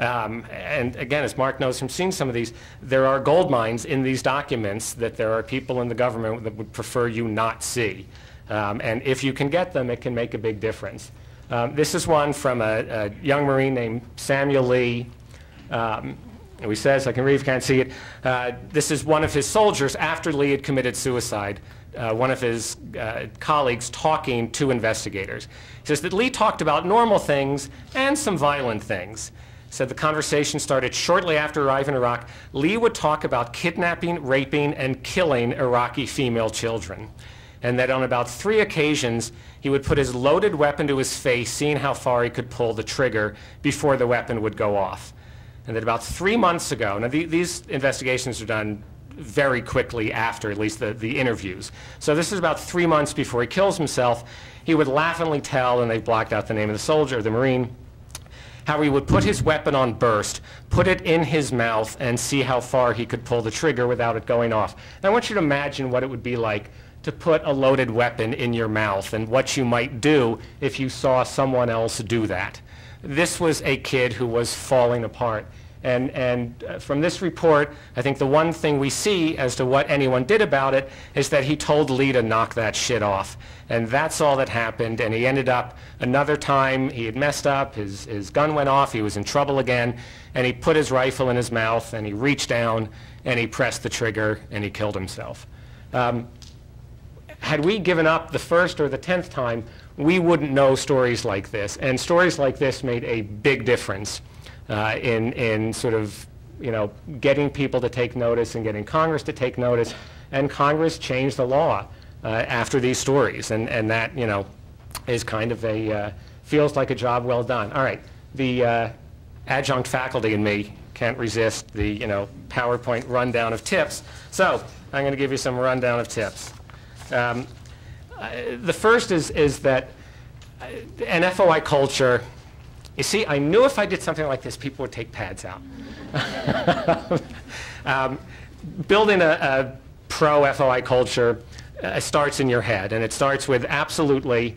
And again, as Mark knows from seeing some of these, there are gold mines in these documents that there are people in the government that would prefer you not see. And if you can get them, it can make a big difference. This is one from a young Marine named Samuel Lee. He says, I can read if you can't see it, this is one of his soldiers after Lee had committed suicide. One of his colleagues talking to investigators. He says that Lee talked about normal things and some violent things. He said the conversation started shortly after arriving in Iraq. Lee would talk about kidnapping, raping, and killing Iraqi female children. And that on about 3 occasions, he would put his loaded weapon to his face, seeing how far he could pull the trigger before the weapon would go off. And that about 3 months ago, now these investigations are done very quickly after, at least the interviews. So this is about 3 months before he kills himself. He would laughingly tell, and they blocked out the name of the soldier, the Marine, how he would put his weapon on burst, put it in his mouth, and see how far he could pull the trigger without it going off. And I want you to imagine what it would be like to put a loaded weapon in your mouth and what you might do if you saw someone else do that. This was a kid who was falling apart. And from this report, I think the one thing we see as to what anyone did about it is that he told Lee to knock that shit off. And that's all that happened. And he ended up, another time, he had messed up, his gun went off, he was in trouble again, and he put his rifle in his mouth, and he reached down, and he pressed the trigger, and he killed himself. Had we given up the first or the 10th time, we wouldn't know stories like this. And stories like this made a big difference in sort of, getting people to take notice and getting Congress to take notice. And Congress changed the law after these stories. And that, is kind of feels like a job well done. All right, the adjunct faculty and me can't resist the, PowerPoint rundown of tips. So I'm going to give you some rundown of tips. The first is that an FOI culture, you see, I knew if I did something like this, people would take pads out. Building a pro-FOI culture starts in your head, and it starts with absolutely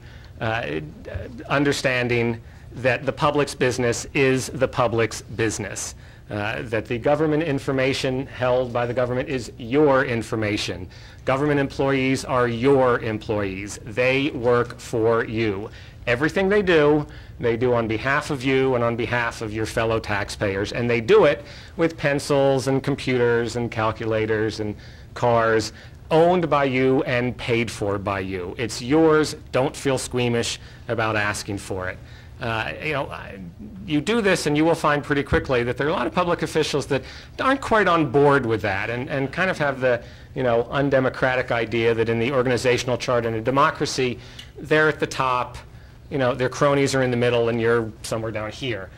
understanding that the public's business is the public's business. That the government information held by the government is your information. Government employees are your employees. They work for you. Everything they do on behalf of you and on behalf of your fellow taxpayers. And they do it with pencils and computers and calculators and cars owned by you and paid for by you. It's yours. Don't feel squeamish about asking for it. You do this and you will find pretty quickly that there are a lot of public officials that aren't quite on board with that and kind of have the undemocratic idea that in the organizational chart in a democracy, they're at the top, their cronies are in the middle and you're somewhere down here.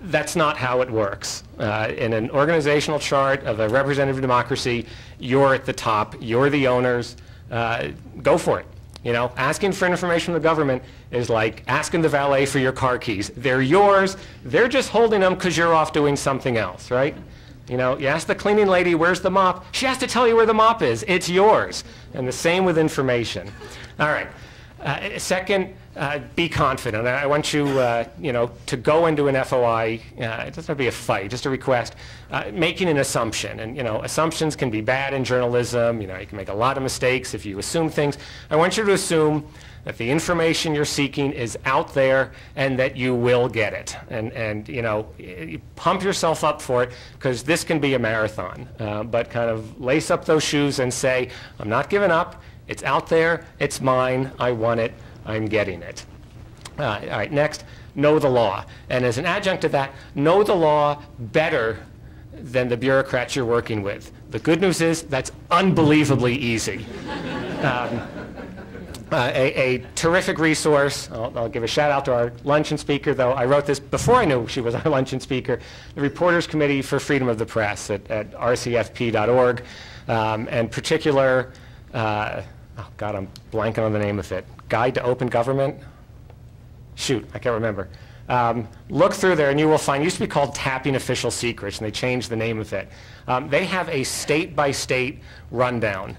That's not how it works. In an organizational chart of a representative democracy, you're at the top, you're the owners, go for it. Asking for information from the government is like asking the valet for your car keys. They're yours. They're just holding them because you're off doing something else, right? You ask the cleaning lady, where's the mop? She has to tell you where the mop is. It's yours. And the same with information. All right. Second, be confident. I want you, to go into an FOI. It doesn't have to be a fight, just a request, making an assumption. And, assumptions can be bad in journalism. You can make a lot of mistakes if you assume things. I want you to assume that the information you're seeking is out there and that you will get it. And you pump yourself up for it because this can be a marathon. But kind of lace up those shoes and say, I'm not giving up. It's out there. It's mine. I want it. I'm getting it. All right, next, know the law. And as an adjunct to that, know the law better than the bureaucrats you're working with. The good news is that's unbelievably easy. A terrific resource. I'll give a shout out to our luncheon speaker, though I wrote this before I knew she was our luncheon speaker, the Reporters Committee for Freedom of the Press at rcfp.org, and particular, oh God, I'm blanking on the name of it. Guide to Open Government? Shoot, I can't remember. Look through there and you will find, it used to be called Tapping Official Secrets, and they changed the name of it. They have a state-by-state rundown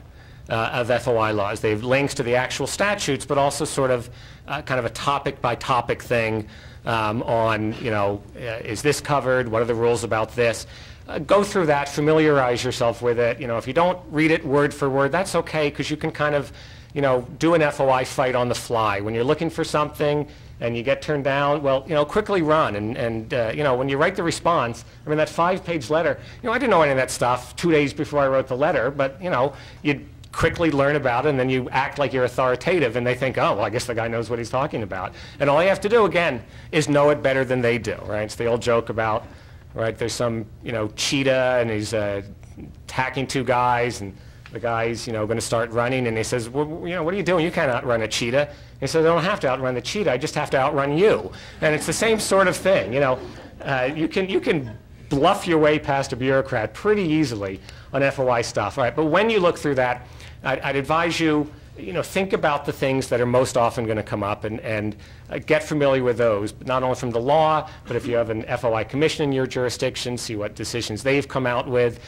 of FOI laws. They have links to the actual statutes, but also sort of kind of a topic-by-topic thing on, is this covered? What are the rules about this? Go through that, familiarize yourself with it. If you don't read it word for word, that's okay, because you can kind of, do an FOI fight on the fly. When you're looking for something and you get turned down, well, quickly run. And when you write the response, I mean, that 5-page letter, I didn't know any of that stuff 2 days before I wrote the letter, but, you quickly learn about it, and then you act like you're authoritative, and they think, oh, well, I guess the guy knows what he's talking about. And all you have to do, again, is know it better than they do, right? It's the old joke about, right, there's some, cheetah, and he's attacking 2 guys, and the guy's, going to start running, and he says, well, what are you doing? You can't outrun a cheetah. And he says, I don't have to outrun the cheetah, I just have to outrun you. And it's the same sort of thing, you can bluff your way past a bureaucrat pretty easily on FOI stuff, right? But when you look through that, I'd advise you, think about the things that are most often going to come up, and get familiar with those, but not only from the law, but if you have an FOI commission in your jurisdiction, see what decisions they've come out with.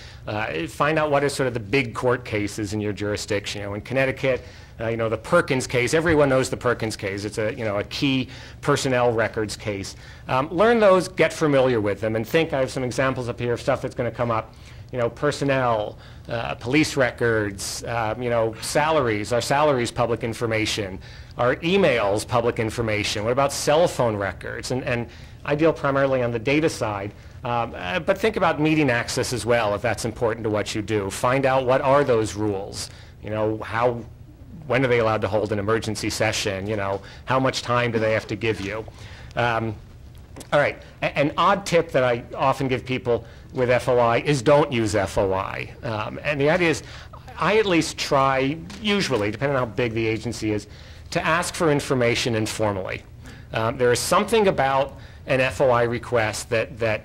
Find out what are sort of the big court cases in your jurisdiction. In Connecticut, the Perkins case, everyone knows the Perkins case. It's a key personnel records case. Learn those, get familiar with them, and think, I have some examples up here of stuff that's going to come up. Personnel, police records, salaries. Are salaries public information? Are emails public information? What about cell phone records? And I deal primarily on the data side, but think about meeting access as well, if that's important to what you do. Find out what are those rules. When are they allowed to hold an emergency session? How much time do they have to give you? All right, an odd tip that I often give people with FOI is don't use FOI. And the idea is, I at least try, usually, depending on how big the agency is, to ask for information informally. There is something about an FOI request that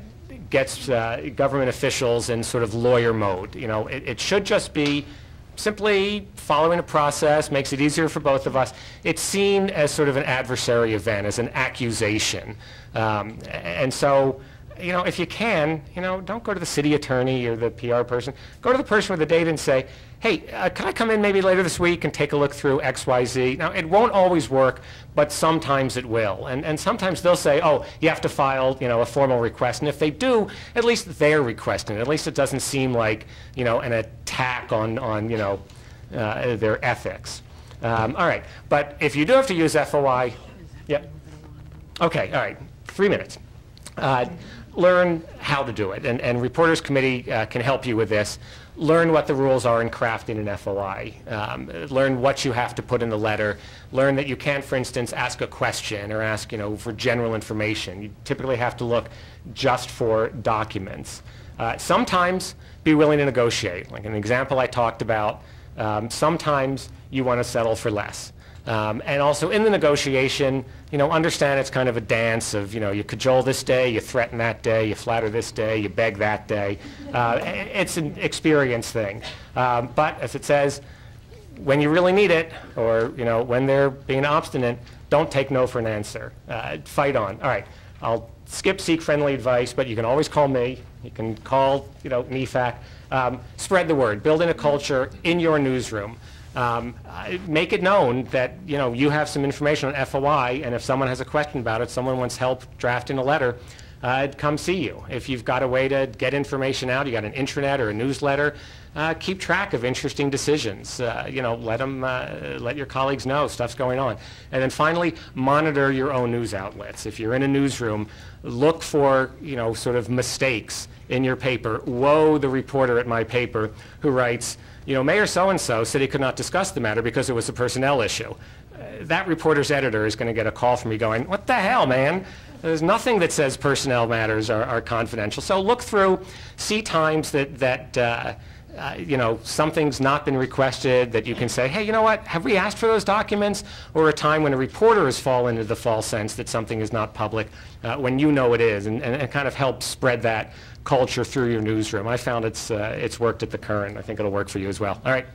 gets government officials in sort of lawyer mode. It should just be simply following a process, makes it easier for both of us. It's seen as sort of an adversary event, as an accusation. And so, if you can, don't go to the city attorney or the PR person. Go to the person with the data and say, hey, can I come in maybe later this week and take a look through X, Y, Z? Now, it won't always work, but sometimes it will. And sometimes they'll say, oh, you have to file, a formal request. And if they do, at least they're requesting it. At least it doesn't seem like, an attack on their ethics. All right. But if you do have to use FOI, yeah. Okay, all right. 3 minutes. Learn how to do it, and Reporters Committee can help you with this. Learn what the rules are in crafting an FOI. Learn what you have to put in the letter. Learn that you can't, for instance, ask a question or ask, for general information. You typically have to look just for documents. Sometimes be willing to negotiate. Like an example I talked about, sometimes you want to settle for less. And also in the negotiation, understand it's kind of a dance of, you cajole this day, you threaten that day, you flatter this day, you beg that day. It's an experience thing. But as it says, when you really need it, or, when they're being obstinate, don't take no for an answer. Fight on. All right, I'll skip seek friendly advice, but you can always call me. You can call, NEFAC. Spread the word. Building a culture in your newsroom. Make it known that you have some information on FOI, and if someone has a question about it, someone wants help drafting a letter, come see you. If you've got a way to get information out, you got an intranet or a newsletter, keep track of interesting decisions. Let your colleagues know stuff's going on. And then finally, monitor your own news outlets. If you're in a newsroom, look for sort of mistakes in your paper. Woe the reporter at my paper who writes, Mayor so-and-so said he could not discuss the matter because it was a personnel issue. That reporter's editor is going to get a call from me going, what the hell, man? There's nothing that says personnel matters are confidential. So look through, see times that something's not been requested, that you can say, hey, you know what, have we asked for those documents? Or a time when a reporter has fallen into the false sense that something is not public, when it is, and it kind of helps spread that culture through your newsroom. I found it's worked at the Current. I think it'll work for you as well. All right.